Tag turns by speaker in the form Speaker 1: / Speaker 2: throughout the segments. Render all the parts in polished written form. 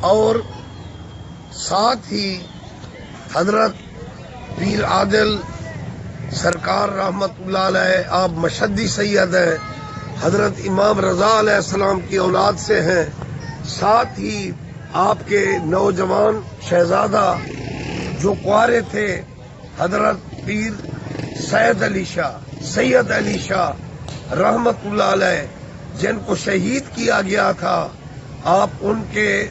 Speaker 1: اور ساتھ ہی حضرت پیر عادل سرکار رحمت اللہ علیہ، آپ مشدی سید ہیں، حضرت امام رضا علیہ السلام کی اولاد سے ہیں، ساتھ ہی آپ کے نوجوان شہزادہ جو کنوارے تھے حضرت پیر سید علی شاہ رحمت اللہ علیہ، جن کو شہید کیا گیا تھا، آپ ان کے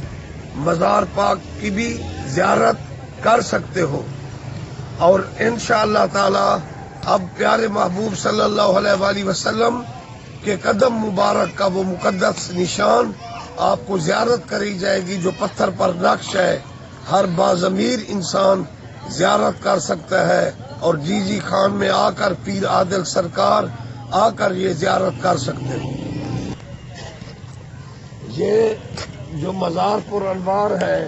Speaker 1: مزار پاک کی بھی زیارت کر سکتے ہو۔ اور انشاءاللہ تعالی اب پیارے محبوب صلی اللہ علیہ وآلہ وسلم کے قدم مبارک کا وہ مقدس نشان آپ کو زیارت کری جائے گی، جو پتھر پر نقش ہے، ہر باضمیر انسان زیارت کر سکتا ہے، اور جی خان میں آ کر پیر عادل سرکار آ کر یہ زیارت کر سکتے ہو۔ یہ جو مزار پر انوار ہے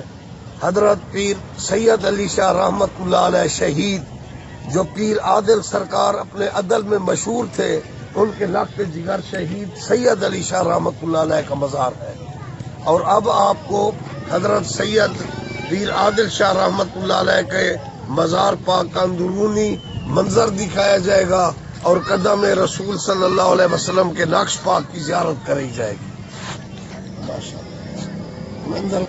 Speaker 1: حضرت پیر سید علی شاہ رحمت اللہ علیہ شہید، جو پیر عادل سرکار اپنے عدل میں مشہور تھے، ان کے لقب جگر شہید سید علی شاہ رحمت اللہ علیہ کا مزار ہے۔ اور اب آپ کو حضرت سید پیر عادل شاہ رحمت اللہ علیہ کے مزار پاک کا اندرونی منظر دکھایا جائے گا، اور قدم رسول صلی اللہ علیہ وسلم کے نقش پاک کی زیارت کری جائے گی۔ ماشاءاللہ منظر